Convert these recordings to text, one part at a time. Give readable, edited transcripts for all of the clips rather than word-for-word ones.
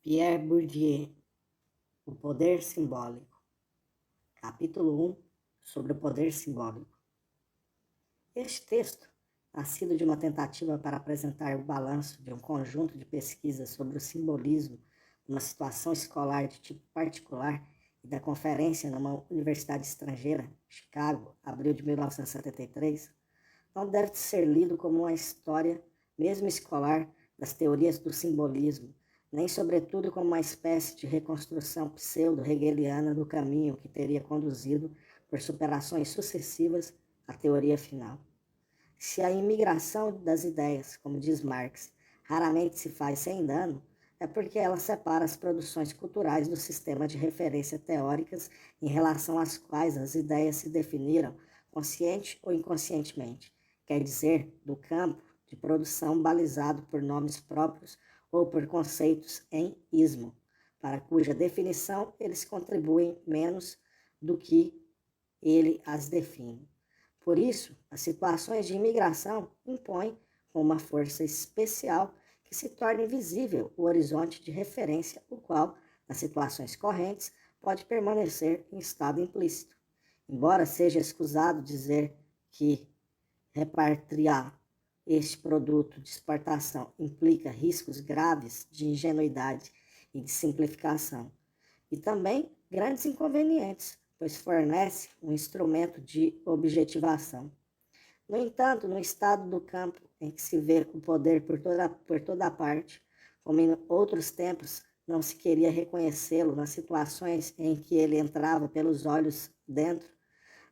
Pierre Bourdieu, O Poder Simbólico. Capítulo 1, sobre o poder simbólico. Este texto, nascido de uma tentativa para apresentar o balanço de um conjunto de pesquisas sobre o simbolismo numa situação escolar de tipo particular e da conferência numa universidade estrangeira, Chicago, abril de 1973, não deve ser lido como uma história, mesmo escolar, das teorias do simbolismo, nem sobretudo como uma espécie de reconstrução pseudo-hegeliana do caminho que teria conduzido, por superações sucessivas, à teoria final. Se a imigração das ideias, como diz Marx, raramente se faz sem dano, é porque ela separa as produções culturais do sistema de referência teóricas em relação às quais as ideias se definiram, consciente ou inconscientemente, quer dizer, do campo de produção balizado por nomes próprios ou por conceitos em ismo, para cuja definição eles contribuem menos do que ele as define. Por isso, as situações de imigração impõem, com uma força especial, que se torne visível o horizonte de referência, o qual, nas situações correntes, pode permanecer em estado implícito. Embora seja escusado dizer que repatriar este produto de exportação implica riscos graves de ingenuidade e de simplificação, e também grandes inconvenientes, pois fornece um instrumento de objetivação. No entanto, no estado do campo em que se vê o poder por toda parte, como em outros tempos não se queria reconhecê-lo nas situações em que ele entrava pelos olhos dentro,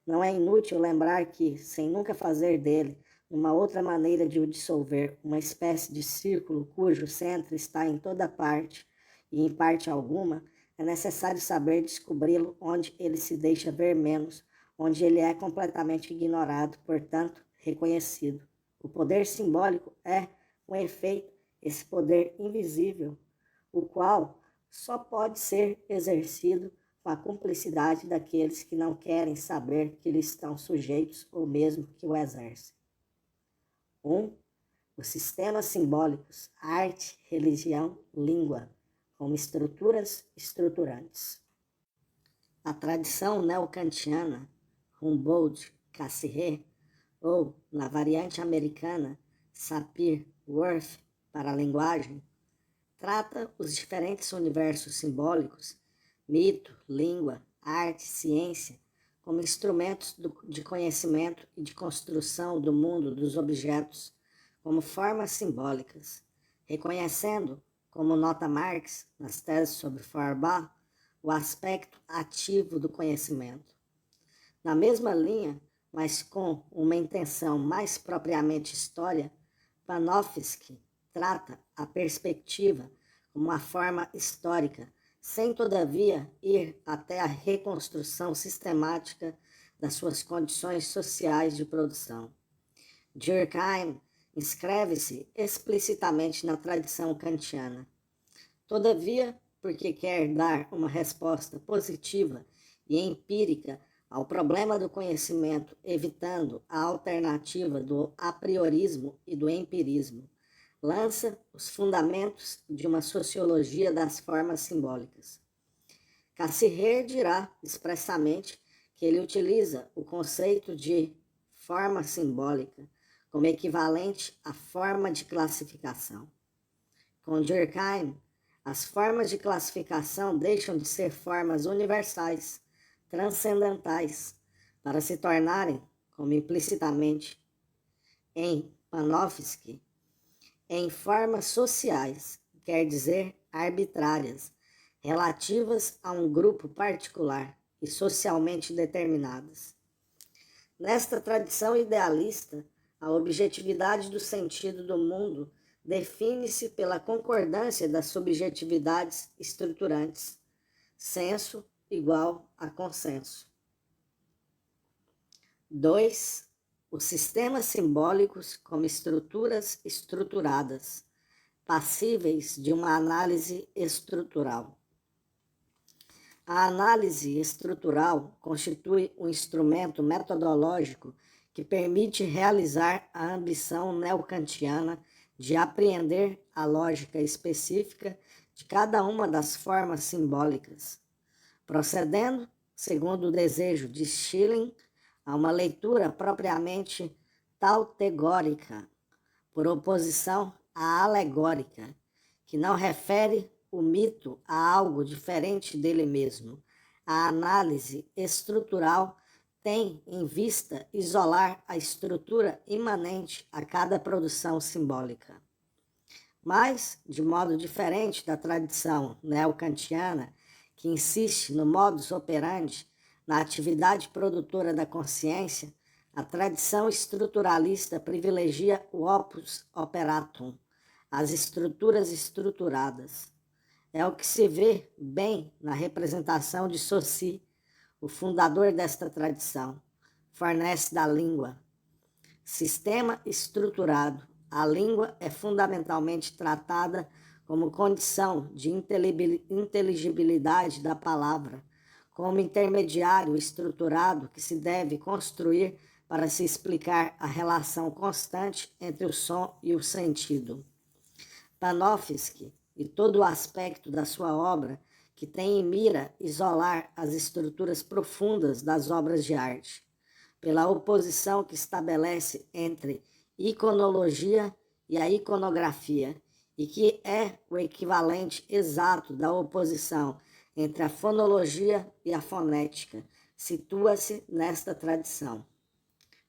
não é inútil lembrar que, sem nunca fazer dele uma outra maneira de o dissolver, uma espécie de círculo cujo centro está em toda parte e em parte alguma, é necessário saber descobri-lo onde ele se deixa ver menos, onde ele é completamente ignorado, portanto, reconhecido. O poder simbólico é, com efeito, esse poder invisível, o qual só pode ser exercido com a cumplicidade daqueles que não querem saber que lhe estão sujeitos ou mesmo que o exercem. 1. Os sistemas simbólicos, arte, religião, língua, como estruturas estruturantes. A tradição neocantiana, Humboldt, Cassirer, ou, na variante americana, Sapir-Whorf, para a linguagem, trata os diferentes universos simbólicos, mito, língua, arte, ciência, como instrumentos de conhecimento e de construção do mundo dos objetos, como formas simbólicas, reconhecendo, como nota Marx nas teses sobre Feuerbach, o aspecto ativo do conhecimento. Na mesma linha, mas com uma intenção mais propriamente história, Panofsky trata a perspectiva como uma forma histórica, sem todavia ir até a reconstrução sistemática das suas condições sociais de produção. Durkheim inscreve-se explicitamente na tradição kantiana. Todavia, porque quer dar uma resposta positiva e empírica ao problema do conhecimento, evitando a alternativa do apriorismo e do empirismo, lança os fundamentos de uma sociologia das formas simbólicas. Cassirer dirá expressamente que ele utiliza o conceito de forma simbólica como equivalente à forma de classificação. Com Durkheim, as formas de classificação deixam de ser formas universais, transcendentais, para se tornarem, como implicitamente em Panofsky, em formas sociais, quer dizer arbitrárias, relativas a um grupo particular e socialmente determinadas. Nesta tradição idealista, a objetividade do sentido do mundo define-se pela concordância das subjetividades estruturantes, senso igual a consenso. 2. Os sistemas simbólicos como estruturas estruturadas, passíveis de uma análise estrutural. A análise estrutural constitui um instrumento metodológico que permite realizar a ambição neocantiana de apreender a lógica específica de cada uma das formas simbólicas, procedendo, segundo o desejo de Schelling, a uma leitura propriamente tautegórica, por oposição à alegórica, que não refere o mito a algo diferente dele mesmo. A análise estrutural tem em vista isolar a estrutura imanente a cada produção simbólica. Mas, de modo diferente da tradição neocantiana, que insiste no modus operandi, na atividade produtora da consciência, a tradição estruturalista privilegia o opus operatum, as estruturas estruturadas. É o que se vê bem na representação de Saussure, o fundador desta tradição. Fornece da língua. Sistema estruturado. A língua é fundamentalmente tratada como condição de inteligibilidade da palavra, como intermediário estruturado que se deve construir para se explicar a relação constante entre o som e o sentido. Panofsky e todo o aspecto da sua obra que tem em mira isolar as estruturas profundas das obras de arte, pela oposição que estabelece entre iconologia e a iconografia, e que é o equivalente exato da oposição entre a fonologia e a fonética, situa-se nesta tradição.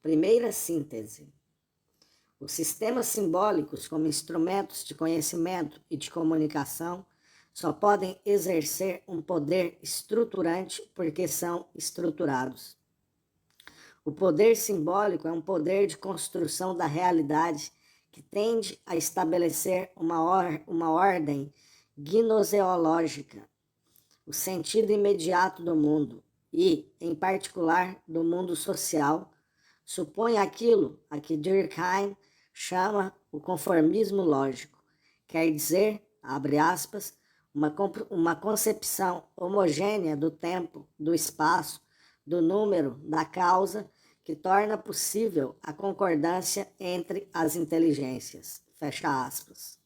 Primeira síntese. Os sistemas simbólicos, como instrumentos de conhecimento e de comunicação, só podem exercer um poder estruturante porque são estruturados. O poder simbólico é um poder de construção da realidade que tende a estabelecer uma ordem gnoseológica, o sentido imediato do mundo e, em particular, do mundo social, supõe aquilo a que Durkheim chama o conformismo lógico, quer dizer, abre aspas, uma concepção homogênea do tempo, do espaço, do número, da causa, que torna possível a concordância entre as inteligências. Fecha aspas.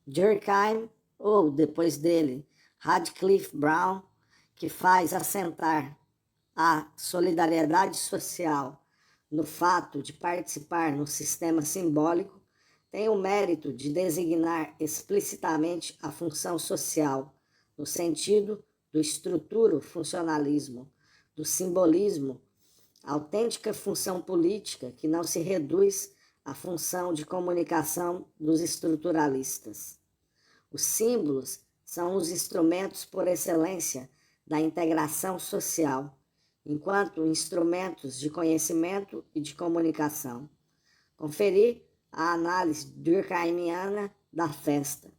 Durkheim, ou depois dele, Radcliffe Brown, que faz assentar a solidariedade social no fato de participar no sistema simbólico, tem o mérito de designar explicitamente a função social, no sentido do estruturo-funcionalismo, do simbolismo, autêntica função política que não se reduz à função de comunicação dos estruturalistas. Os símbolos são os instrumentos por excelência da integração social, enquanto instrumentos de conhecimento e de comunicação. Conferir a análise durkheimiana da festa.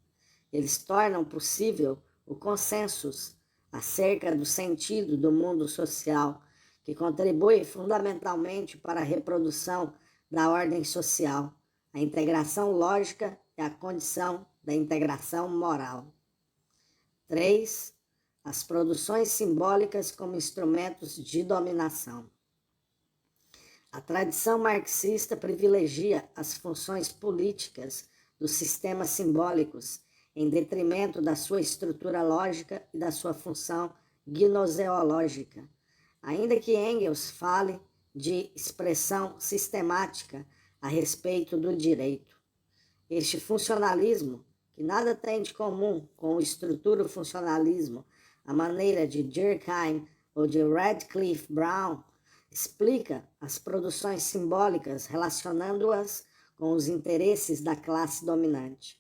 Eles tornam possível o consensus acerca do sentido do mundo social, que contribui fundamentalmente para a reprodução da ordem social. A integração lógica é a condição da integração moral. 3. As produções simbólicas como instrumentos de dominação. A tradição marxista privilegia as funções políticas dos sistemas simbólicos em detrimento da sua estrutura lógica e da sua função gnoseológica. Ainda que Engels fale de expressão sistemática a respeito do direito. Este funcionalismo, que nada tem de comum com o estruturo-funcionalismo, a maneira de Durkheim ou de Radcliffe Brown, explica as produções simbólicas relacionando-as com os interesses da classe dominante.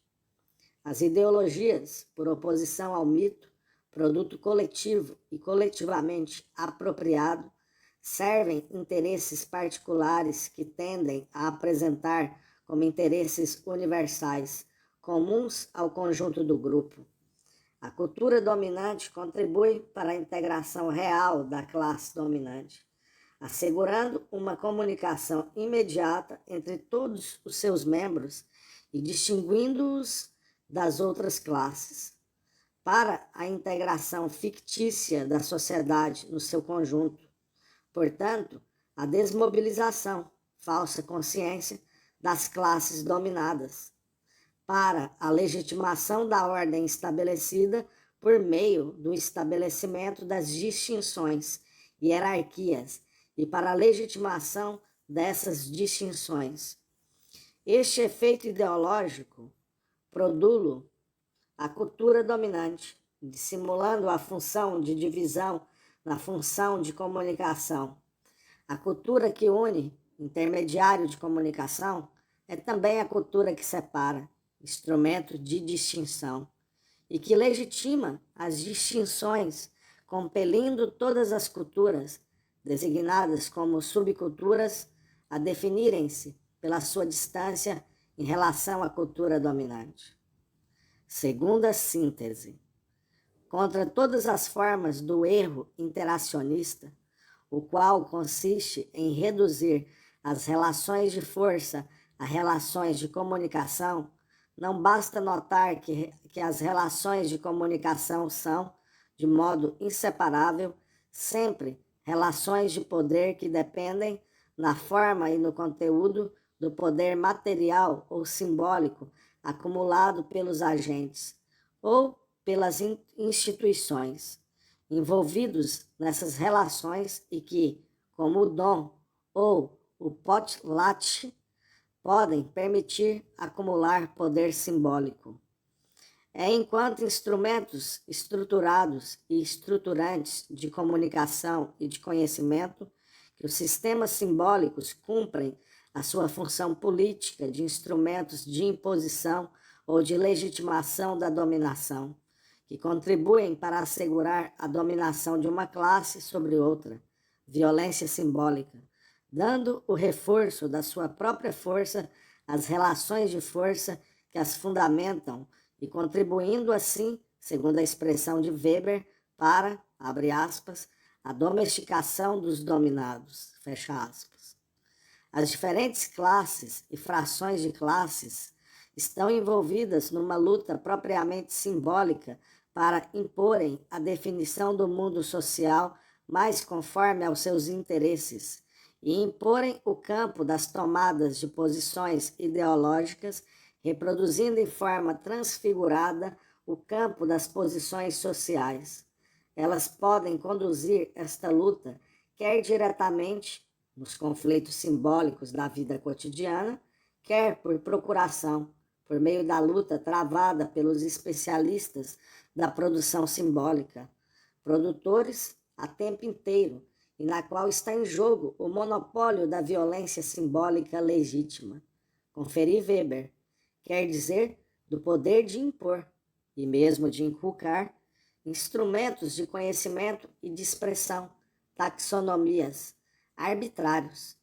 As ideologias, por oposição ao mito, produto coletivo e coletivamente apropriado, servem interesses particulares que tendem a apresentar como interesses universais, comuns ao conjunto do grupo. A cultura dominante contribui para a integração real da classe dominante, assegurando uma comunicação imediata entre todos os seus membros e distinguindo-os das outras classes. Para a integração fictícia da sociedade no seu conjunto. Portanto, a desmobilização, falsa consciência das classes dominadas. para a legitimação da ordem estabelecida por meio do estabelecimento das distinções, hierarquias, e para a legitimação dessas distinções. Este efeito ideológico produlo a cultura dominante, dissimulando a função de divisão na função de comunicação. A cultura que une, intermediário de comunicação, é também a cultura que separa, instrumento de distinção, e que legitima as distinções, compelindo todas as culturas, designadas como subculturas, a definirem-se pela sua distância em relação à cultura dominante. Segunda síntese. Contra todas as formas do erro interacionista, o qual consiste em reduzir as relações de força a relações de comunicação, não basta notar que as relações de comunicação são, de modo inseparável, sempre relações de poder que dependem, na forma e no conteúdo, do poder material ou simbólico acumulado pelos agentes ou pelas instituições envolvidos nessas relações e que, como o dom ou o potlatch, podem permitir acumular poder simbólico. É enquanto instrumentos estruturados e estruturantes de comunicação e de conhecimento que os sistemas simbólicos cumprem a sua função política de instrumentos de imposição ou de legitimação da dominação, que contribuem para assegurar a dominação de uma classe sobre outra, violência simbólica, dando o reforço da sua própria força às relações de força que as fundamentam e contribuindo assim, segundo a expressão de Weber, para, abre aspas, a domesticação dos dominados, fecha aspas. As diferentes classes e frações de classes estão envolvidas numa luta propriamente simbólica para imporem a definição do mundo social mais conforme aos seus interesses e imporem o campo das tomadas de posições ideológicas, reproduzindo em forma transfigurada o campo das posições sociais. Elas podem conduzir esta luta, quer diretamente, nos conflitos simbólicos da vida cotidiana, quer por procuração, por meio da luta travada pelos especialistas da produção simbólica, produtores a tempo inteiro, e na qual está em jogo o monopólio da violência simbólica legítima. Conferi Weber, quer dizer, do poder de impor, e mesmo de inculcar, instrumentos de conhecimento e de expressão, taxonomias, arbitrários,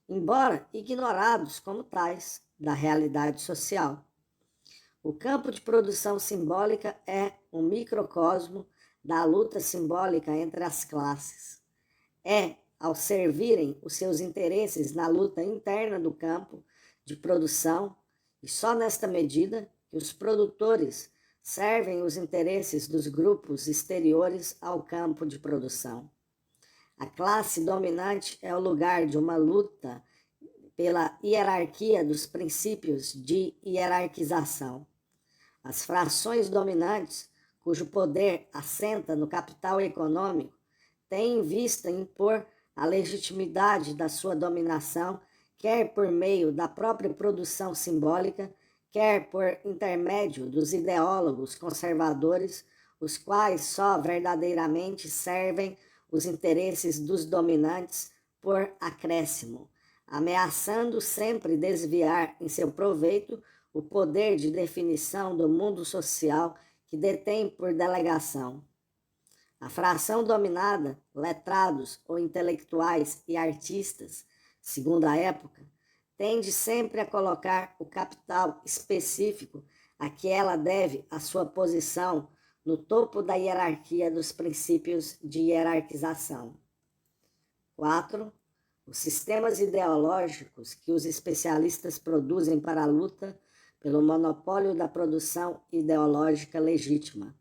embora ignorados como tais da realidade social. O campo de produção simbólica é um microcosmo da luta simbólica entre as classes. É, ao servirem os seus interesses na luta interna do campo de produção, e só nesta medida que os produtores servem os interesses dos grupos exteriores ao campo de produção. A classe dominante é o lugar de uma luta pela hierarquia dos princípios de hierarquização. As frações dominantes, cujo poder assenta no capital econômico, têm em vista impor a legitimidade da sua dominação, quer por meio da própria produção simbólica, quer por intermédio dos ideólogos conservadores, os quais só verdadeiramente servem os interesses dos dominantes por acréscimo, ameaçando sempre desviar em seu proveito o poder de definição do mundo social que detém por delegação. A fração dominada, letrados ou intelectuais e artistas, segundo a época, tende sempre a colocar o capital específico a que ela deve a sua posição no topo da hierarquia dos princípios de hierarquização. 4. Os sistemas ideológicos que os especialistas produzem para a luta pelo monopólio da produção ideológica legítima,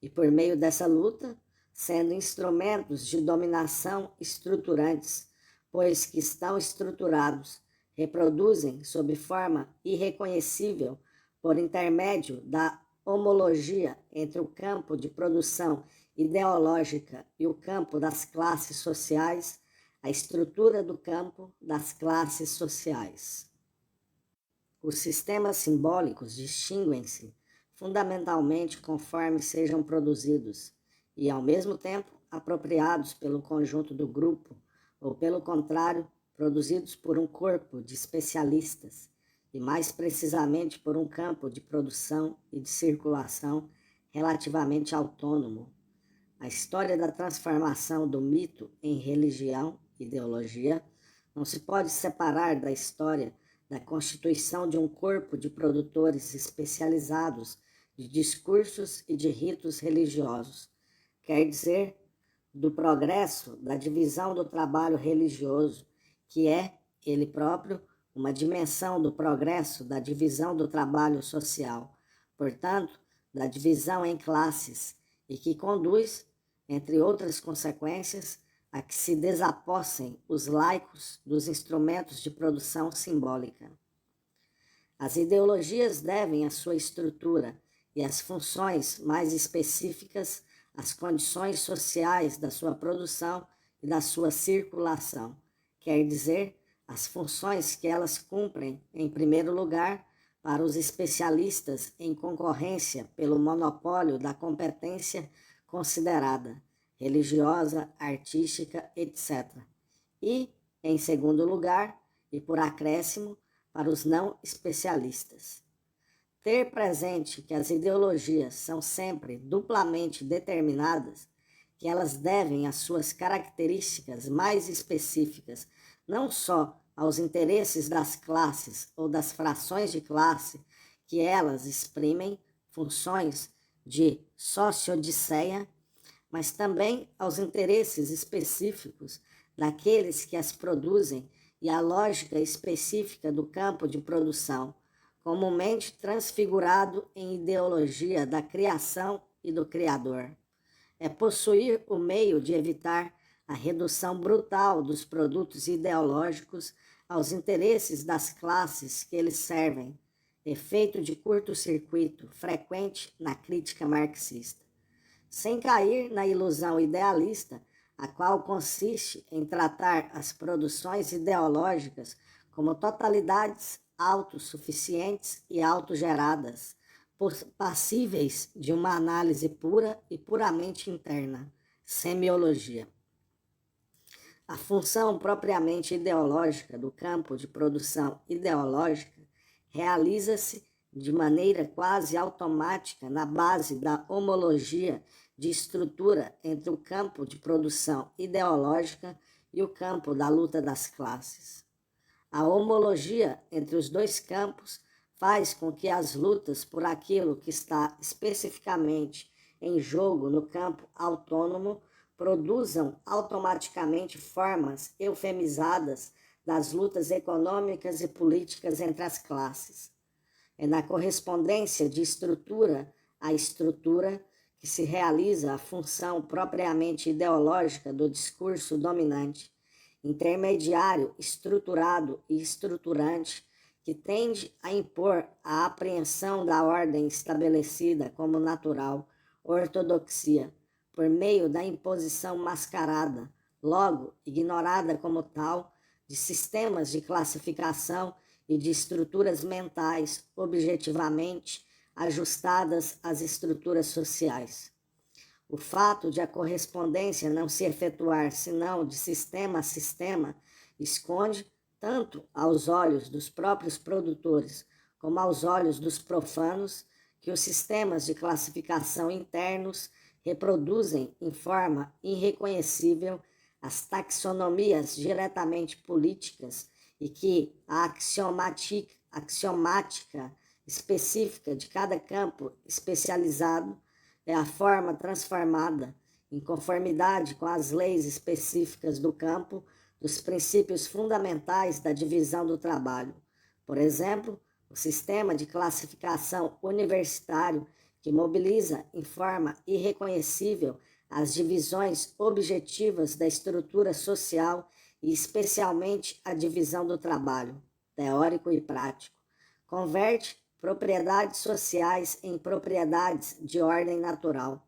e por meio dessa luta, sendo instrumentos de dominação estruturantes, pois que estão estruturados, reproduzem sob forma irreconhecível por intermédio da homologia entre o campo de produção ideológica e o campo das classes sociais, a estrutura do campo das classes sociais. Os sistemas simbólicos distinguem-se fundamentalmente conforme sejam produzidos e, ao mesmo tempo, apropriados pelo conjunto do grupo, ou, pelo contrário, produzidos por um corpo de especialistas, e mais precisamente por um campo de produção e de circulação relativamente autônomo. A história da transformação do mito em religião, ideologia, não se pode separar da história da constituição de um corpo de produtores especializados de discursos e de ritos religiosos, quer dizer, do progresso da divisão do trabalho religioso, que é, ele próprio, uma dimensão do progresso da divisão do trabalho social, portanto, da divisão em classes, e que conduz, entre outras consequências, a que se desapossem os laicos dos instrumentos de produção simbólica. As ideologias devem a sua estrutura e as funções mais específicas às condições sociais da sua produção e da sua circulação, quer dizer, as funções que elas cumprem, em primeiro lugar, para os especialistas em concorrência pelo monopólio da competência considerada, religiosa, artística, etc. E, em segundo lugar, e por acréscimo, para os não especialistas. Ter presente que as ideologias são sempre duplamente determinadas, que elas devem as suas características mais específicas não só aos interesses das classes ou das frações de classe que elas exprimem, funções de sociodiceia, mas também aos interesses específicos daqueles que as produzem e à lógica específica do campo de produção, comumente transfigurado em ideologia da criação e do Criador. É possuir o meio de evitar a redução brutal dos produtos ideológicos aos interesses das classes que eles servem, efeito de curto-circuito frequente na crítica marxista, sem cair na ilusão idealista, a qual consiste em tratar as produções ideológicas como totalidades autossuficientes e autogeradas, passíveis de uma análise pura e puramente interna, semiologia. A função propriamente ideológica do campo de produção ideológica realiza-se de maneira quase automática na base da homologia de estrutura entre o campo de produção ideológica e o campo da luta das classes. A homologia entre os dois campos faz com que as lutas por aquilo que está especificamente em jogo no campo autônomo produzam automaticamente formas eufemizadas das lutas econômicas e políticas entre as classes. É na correspondência de estrutura à estrutura que se realiza a função propriamente ideológica do discurso dominante, intermediário, estruturado e estruturante, que tende a impor a apreensão da ordem estabelecida como natural, ortodoxia, por meio da imposição mascarada, logo ignorada como tal, de sistemas de classificação e de estruturas mentais objetivamente ajustadas às estruturas sociais. O fato de a correspondência não se efetuar senão de sistema a sistema esconde, tanto aos olhos dos próprios produtores como aos olhos dos profanos, que os sistemas de classificação internos reproduzem em forma irreconhecível as taxonomias diretamente políticas e que a axiomática específica de cada campo especializado é a forma transformada, em conformidade com as leis específicas do campo, dos princípios fundamentais da divisão do trabalho. Por exemplo, o sistema de classificação universitário que mobiliza em forma irreconhecível as divisões objetivas da estrutura social e especialmente a divisão do trabalho, teórico e prático, converte, propriedades sociais em propriedades de ordem natural.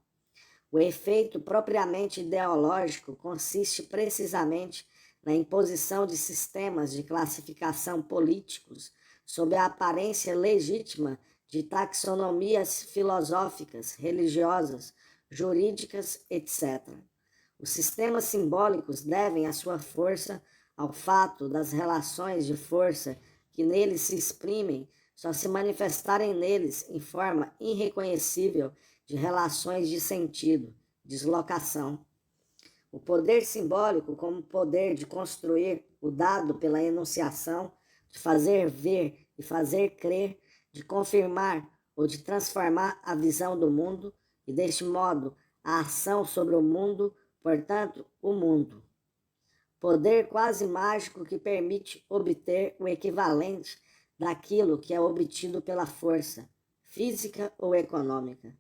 O efeito propriamente ideológico consiste precisamente na imposição de sistemas de classificação políticos sob a aparência legítima de taxonomias filosóficas, religiosas, jurídicas, etc. Os sistemas simbólicos devem a sua força ao fato das relações de força que neles se exprimem só se manifestarem neles em forma irreconhecível de relações de sentido, deslocação. O poder simbólico como poder de construir o dado pela enunciação, de fazer ver e fazer crer, de confirmar ou de transformar a visão do mundo e, deste modo, a ação sobre o mundo, portanto, o mundo. Poder quase mágico que permite obter o equivalente daquilo que é obtido pela força, física ou econômica.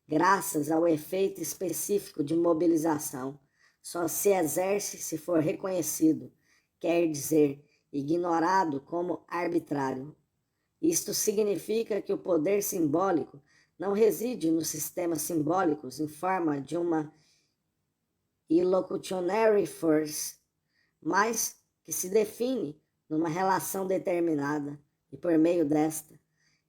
Graças ao efeito específico de mobilização, só se exerce se for reconhecido, quer dizer, ignorado como arbitrário. Isto significa que o poder simbólico não reside nos sistemas simbólicos em forma de uma illocutionary force, mas que se define numa relação determinada e por meio desta,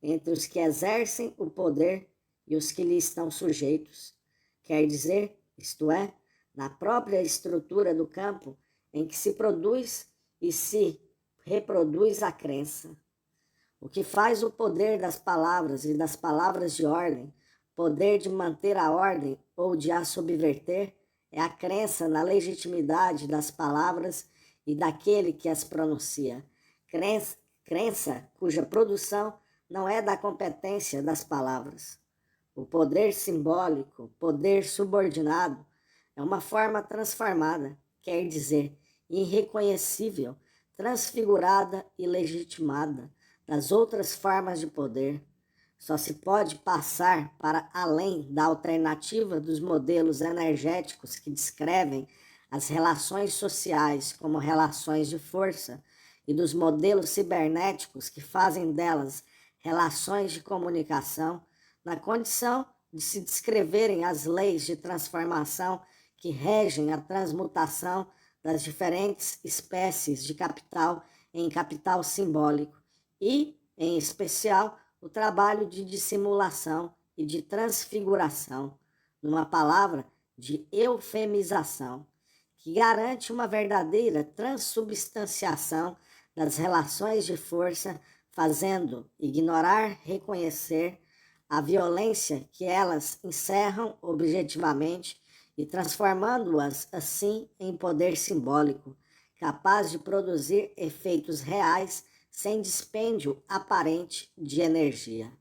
entre os que exercem o poder e os que lhe estão sujeitos, quer dizer, isto é, na própria estrutura do campo em que se produz e se reproduz a crença. O que faz o poder das palavras e das palavras de ordem, poder de manter a ordem ou de a subverter, é a crença na legitimidade das palavras e daquele que as pronuncia. Crença cuja produção não é da competência das palavras. O poder simbólico, poder subordinado, é uma forma transformada, quer dizer, irreconhecível, transfigurada e legitimada das outras formas de poder. Só se pode passar para além da alternativa dos modelos energéticos que descrevem as relações sociais como relações de força e dos modelos cibernéticos que fazem delas relações de comunicação, na condição de se descreverem as leis de transformação que regem a transmutação das diferentes espécies de capital em capital simbólico e, em especial, o trabalho de dissimulação e de transfiguração, numa palavra, de eufemização, que garante uma verdadeira transubstanciação das relações de força, fazendo ignorar, reconhecer a violência que elas encerram objetivamente e transformando-as assim em poder simbólico, capaz de produzir efeitos reais sem dispêndio aparente de energia.